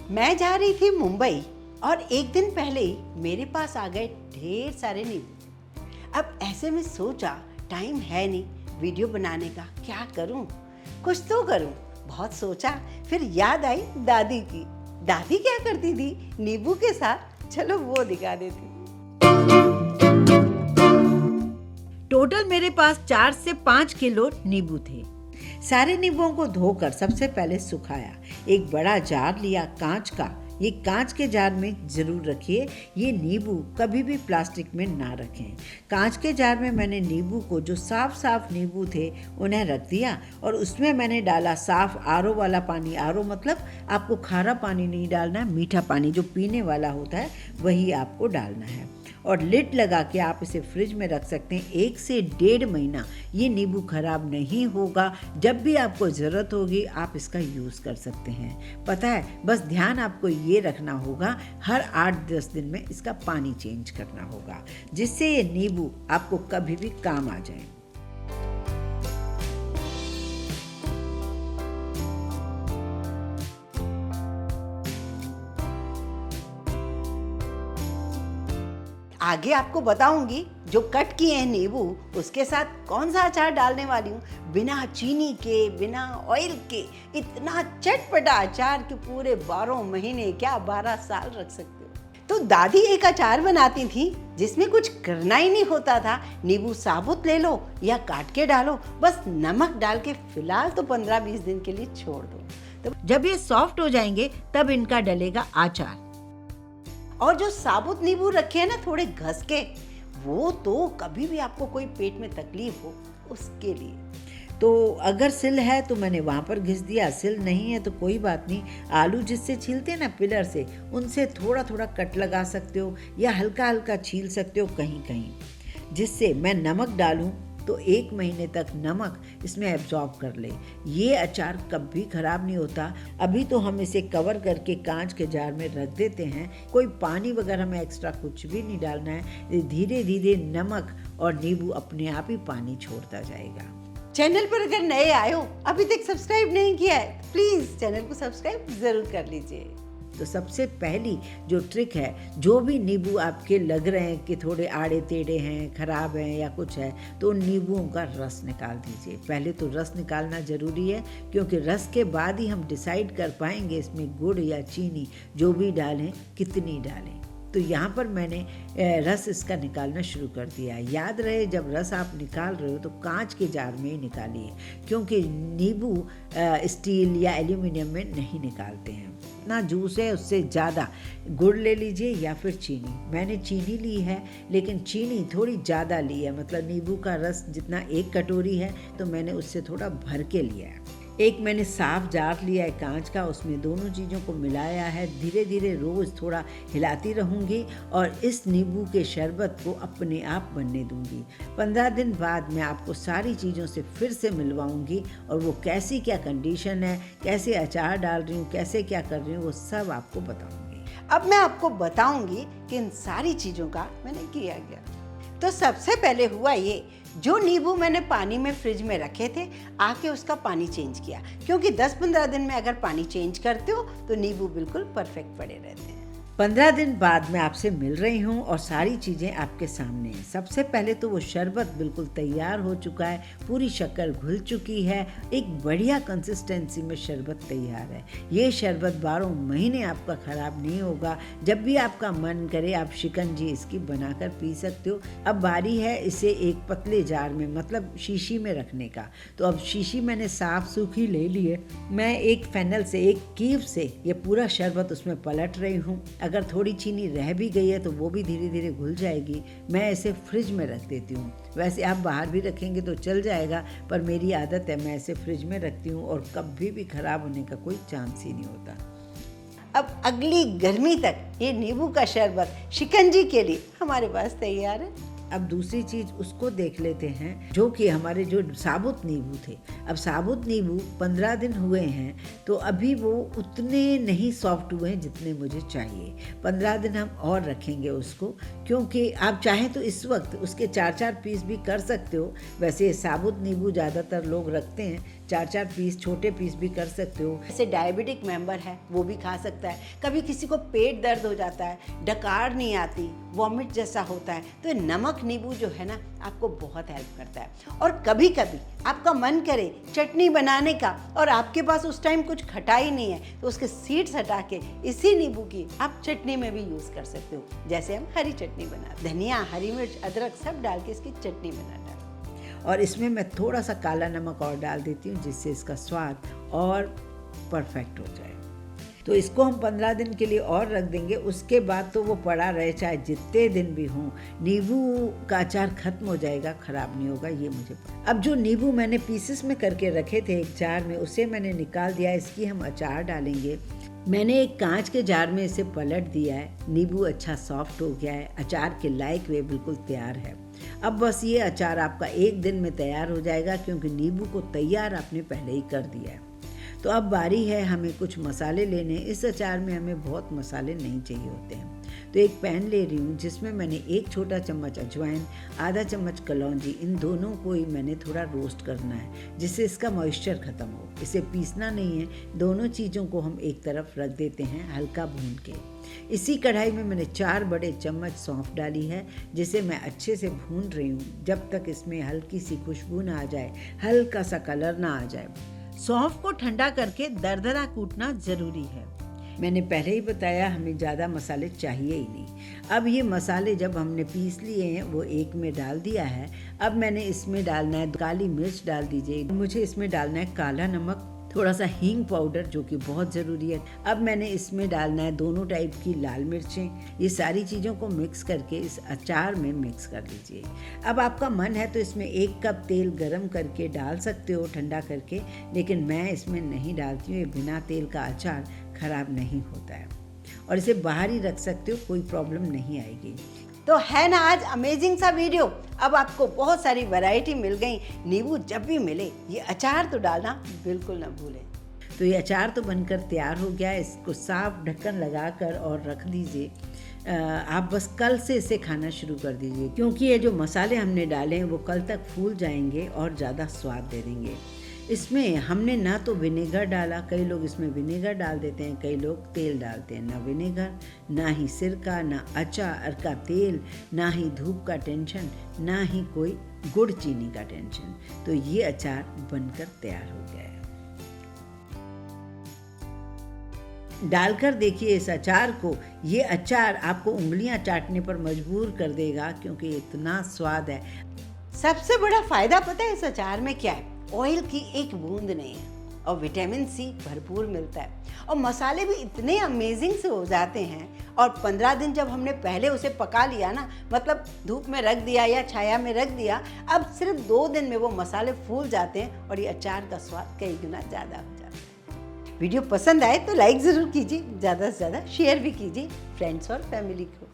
मैं जा रही थी मुंबई और एक दिन पहले ही मेरे पास आ गए ढेर सारे नींबू। अब ऐसे में सोचा टाइम है नहीं वीडियो बनाने का, क्या करूं, कुछ तो करूं। बहुत सोचा, फिर याद आई दादी की। दादी क्या करती थी नींबू के साथ, चलो वो दिखा देती। टोटल मेरे पास 4 से 5 किलो नींबू थे। सारे नींबुओं को धोकर सबसे पहले सुखाया। एक बड़ा जार लिया कांच का। ये कांच के जार में जरूर रखिए, ये नींबू कभी भी प्लास्टिक में ना रखें। कांच के जार में मैंने नींबू को, जो साफ साफ नींबू थे, उन्हें रख दिया और उसमें मैंने डाला साफ आरओ वाला पानी। आरओ मतलब आपको खारा पानी नहीं डालना है, मीठा पानी जो पीने वाला होता है वही आपको डालना है। और लिड लगा के आप इसे फ्रिज में रख सकते हैं 1 से 1.5 महीना। ये नींबू खराब नहीं होगा, जब भी आपको ज़रूरत होगी आप इसका यूज़ कर सकते हैं। पता है, बस ध्यान आपको ये रखना होगा, हर 8-10 दिन में इसका पानी चेंज करना होगा, जिससे ये नींबू आपको कभी भी काम आ जाए। आगे आपको बताऊंगी जो कट किए हैं नींबू उसके साथ कौन सा अचार डालने वाली हूँ, बिना चीनी के, बिना ऑयल के। इतना चटपटा अचार कि पूरे 12 महीने क्या 12 साल रख सकते हो। तो दादी एक अचार बनाती थी जिसमें कुछ करना ही नहीं होता था। नींबू साबुत ले लो या काट के डालो, बस नमक डाल के फिलहाल तो 15-20 दिन के लिए छोड़ दो। तो जब ये सॉफ्ट हो जाएंगे तब इनका डलेगा अचार। और जो साबुत नींबू रखे हैं ना थोड़े घस के, वो तो कभी भी आपको कोई पेट में तकलीफ हो उसके लिए। तो अगर सिल है तो मैंने वहाँ पर घिस दिया, सिल नहीं है तो कोई बात नहीं। आलू जिससे छीलते हैं ना पिलर से, उनसे थोड़ा थोड़ा कट लगा सकते हो या हल्का हल्का छील सकते हो कहीं कहीं, जिससे मैं नमक डालूं तो 1 महीने तक नमक इसमें एब्जॉर्ब कर ले। ये अचार कभी खराब नहीं होता। अभी तो हम इसे कवर करके कांच के जार में रख देते हैं, कोई पानी वगैरह में एक्स्ट्रा कुछ भी नहीं डालना है। धीरे धीरे नमक और नींबू अपने आप ही पानी छोड़ता जाएगा। चैनल पर अगर नए आए हो, अभी तक सब्सक्राइब नहीं किया है, प्लीज़ चैनल को सब्सक्राइब ज़रूर कर लीजिए। तो सबसे पहली जो ट्रिक है, जो भी नींबू आपके लग रहे हैं कि थोड़े आड़े टेढ़े हैं, खराब हैं या कुछ है, तो उन नींबुओं का रस निकाल दीजिए। पहले तो रस निकालना ज़रूरी है, क्योंकि रस के बाद ही हम डिसाइड कर पाएंगे इसमें गुड़ या चीनी जो भी डालें कितनी डालें। तो यहाँ पर मैंने रस इसका निकालना शुरू कर दिया। याद रहे, जब रस आप निकाल रहे हो तो कांच के जार में ही निकालिए, क्योंकि नींबू स्टील या एल्यूमिनियम में नहीं निकालते हैं। ना जूस है उससे ज़्यादा गुड़ ले लीजिए या फिर चीनी। मैंने चीनी ली है, लेकिन चीनी थोड़ी ज़्यादा ली है, मतलब नींबू का रस जितना 1 कटोरी है तो मैंने उससे थोड़ा भर के लिया है। एक मैंने साफ जार लिया है कांच का, उसमें दोनों चीज़ों को मिलाया है। धीरे धीरे रोज़ थोड़ा हिलाती रहूँगी और इस नींबू के शरबत को अपने आप बनने दूँगी। 15 दिन बाद मैं आपको सारी चीज़ों से फिर से मिलवाऊँगी और वो कैसी क्या कंडीशन है, कैसे अचार डाल रही हूँ, कैसे क्या कर रही हूँ, वो सब आपको बताऊँगी। अब मैं आपको बताऊँगी कि इन सारी चीज़ों का मैंने किया गया। तो सबसे पहले हुआ ये, जो नींबू मैंने पानी में फ्रिज में रखे थे, आके उसका पानी चेंज किया, क्योंकि 10-15 दिन में अगर पानी चेंज करते हो तो नींबू बिल्कुल परफेक्ट पड़े रहते हैं। 15 दिन बाद मैं आपसे मिल रही हूँ और सारी चीज़ें आपके सामने हैं। सबसे पहले तो वो शरबत बिल्कुल तैयार हो चुका है, पूरी शक्कर घुल चुकी है, एक बढ़िया कंसिस्टेंसी में शरबत तैयार है। ये शरबत 12 महीने आपका ख़राब नहीं होगा। जब भी आपका मन करे आप शिकंजी इसकी बनाकर पी सकते हो। अब बारी है इसे एक पतले जार में, मतलब शीशी में रखने का। तो अब शीशी मैंने साफ सूखी ले ली है। मैं एक फेनल से, एक कीव से ये पूरा शरबत उसमें पलट रही हूँ। अगर थोड़ी चीनी रह भी गई है तो वो भी धीरे धीरे घुल जाएगी। मैं इसे फ्रिज में रख देती हूँ। वैसे आप बाहर भी रखेंगे तो चल जाएगा, पर मेरी आदत है मैं इसे फ्रिज में रखती हूँ और कभी भी खराब होने का कोई चांस ही नहीं होता। अब अगली गर्मी तक ये नींबू का शरबत शिकंजी के लिए हमारे पास तैयार है। अब दूसरी चीज़ उसको देख लेते हैं, जो कि हमारे जो साबुत नींबू थे। अब साबुत नींबू 15 दिन हुए हैं तो अभी वो उतने नहीं सॉफ्ट हुए हैं जितने मुझे चाहिए। 15 दिन हम और रखेंगे उसको, क्योंकि आप चाहें तो इस वक्त उसके 4-4 पीस भी कर सकते हो। वैसे साबुत नींबू ज़्यादातर लोग रखते हैं, 4-4 पीस, छोटे पीस भी कर सकते हो। जैसे डायबिटिक मेंबर है वो भी खा सकता है। कभी किसी को पेट दर्द हो जाता है, डकार नहीं आती, वॉमिट जैसा होता है, तो ये नमक नींबू जो है ना आपको बहुत हेल्प करता है। और कभी कभी आपका मन करे चटनी बनाने का और आपके पास उस टाइम कुछ खटाई नहीं है, तो उसके सीड्स हटा के इसी नींबू की आप चटनी में भी यूज़ कर सकते हो। जैसे हम हरी चटनी बनाते, धनिया, हरी मिर्च, अदरक सब डाल के इसकी चटनी बनाते हैं। और इसमें मैं थोड़ा सा काला नमक और डाल देती हूँ, जिससे इसका स्वाद और परफेक्ट हो जाए। तो इसको हम 15 दिन के लिए और रख देंगे। उसके बाद तो वो पड़ा रहे चाहे जितने दिन भी हों, नींबू का अचार खत्म हो जाएगा, ख़राब नहीं होगा, ये मुझे पता। अब जो नींबू मैंने पीसेस में करके रखे थे एक जार में, उसे मैंने निकाल दिया। इसकी हम अचार डालेंगे। मैंने एक कांच के जार में इसे पलट दिया है। नींबू अच्छा सॉफ्ट हो गया है, अचार के लायक वे बिल्कुल तैयार है। अब बस ये अचार आपका 1 दिन में तैयार हो जाएगा, क्योंकि नींबू को तैयार आपने पहले ही कर दिया है। तो अब बारी है हमें कुछ मसाले लेने। इस अचार में हमें बहुत मसाले नहीं चाहिए होते हैं। तो एक पैन ले रही हूँ, जिसमें मैंने 1 छोटा चम्मच अजवाइन, आधा चम्मच कलौंजी, इन दोनों को ही मैंने थोड़ा रोस्ट करना है, जिससे इसका मॉइस्चर ख़त्म हो। इसे पीसना नहीं है, दोनों चीज़ों को हम एक तरफ रख देते हैं हल्का भून के। इसी कढ़ाई में मैंने 4 बड़े चम्मच सौंफ डाली है, जिसे मैं अच्छे से भून रही हूँ जब तक इसमें हल्की सी खुशबू ना आ जाए, हल्का सा कलर ना आ जाए। सौंफ को ठंडा करके दरदरा कूटना ज़रूरी है। मैंने पहले ही बताया हमें ज़्यादा मसाले चाहिए ही नहीं। अब ये मसाले जब हमने पीस लिए हैं वो एक में डाल दिया है। अब मैंने इसमें डालना है काली मिर्च डाल दीजिए, मुझे इसमें डालना है काला नमक, थोड़ा सा हींग पाउडर जो कि बहुत ज़रूरी है। अब मैंने इसमें डालना है दोनों टाइप की लाल मिर्चें। ये सारी चीज़ों को मिक्स करके इस अचार में मिक्स कर लीजिए। अब आपका मन है तो इसमें 1 कप तेल गरम करके डाल सकते हो ठंडा करके, लेकिन मैं इसमें नहीं डालती हूँ। ये बिना तेल का अचार ख़राब नहीं होता है और इसे बाहर ही रख सकते हो, कोई प्रॉब्लम नहीं आएगी। तो है ना आज अमेजिंग सा वीडियो। अब आपको बहुत सारी वैरायटी मिल गई। नींबू जब भी मिले ये अचार तो डालना बिल्कुल ना भूलें। तो ये अचार तो बनकर तैयार हो गया है। इसको साफ ढक्कन लगाकर और रख दीजिए। आप बस कल से इसे खाना शुरू कर दीजिए, क्योंकि ये जो मसाले हमने डाले हैं वो कल तक फूल जाएंगे और ज़्यादा स्वाद दे देंगे। इसमें हमने ना तो विनेगर डाला, कई लोग इसमें विनेगर डाल देते हैं, कई लोग तेल डालते हैं। ना विनेगर, ना ही सिरका, ना अचार का तेल, ना ही धूप का टेंशन, ना ही कोई गुड़ चीनी का टेंशन। तो ये अचार बनकर तैयार हो गया है। डालकर देखिए इस अचार को। ये अचार आपको उंगलियां चाटने पर मजबूर कर देगा, क्योंकि इतना स्वाद है। सबसे बड़ा फायदा पता है इस अचार में क्या है? ऑयल की एक बूंद नहीं है और विटामिन सी भरपूर मिलता है और मसाले भी इतने अमेजिंग से हो जाते हैं। और 15 दिन जब हमने पहले उसे पका लिया ना, मतलब धूप में रख दिया या छाया में रख दिया, अब सिर्फ 2 दिन में वो मसाले फूल जाते हैं और ये अचार का स्वाद कई गुना ज़्यादा हो जाता है। वीडियो पसंद आए तो लाइक ज़रूर कीजिए, ज़्यादा से ज़्यादा शेयर भी कीजिए फ्रेंड्स और फैमिली को।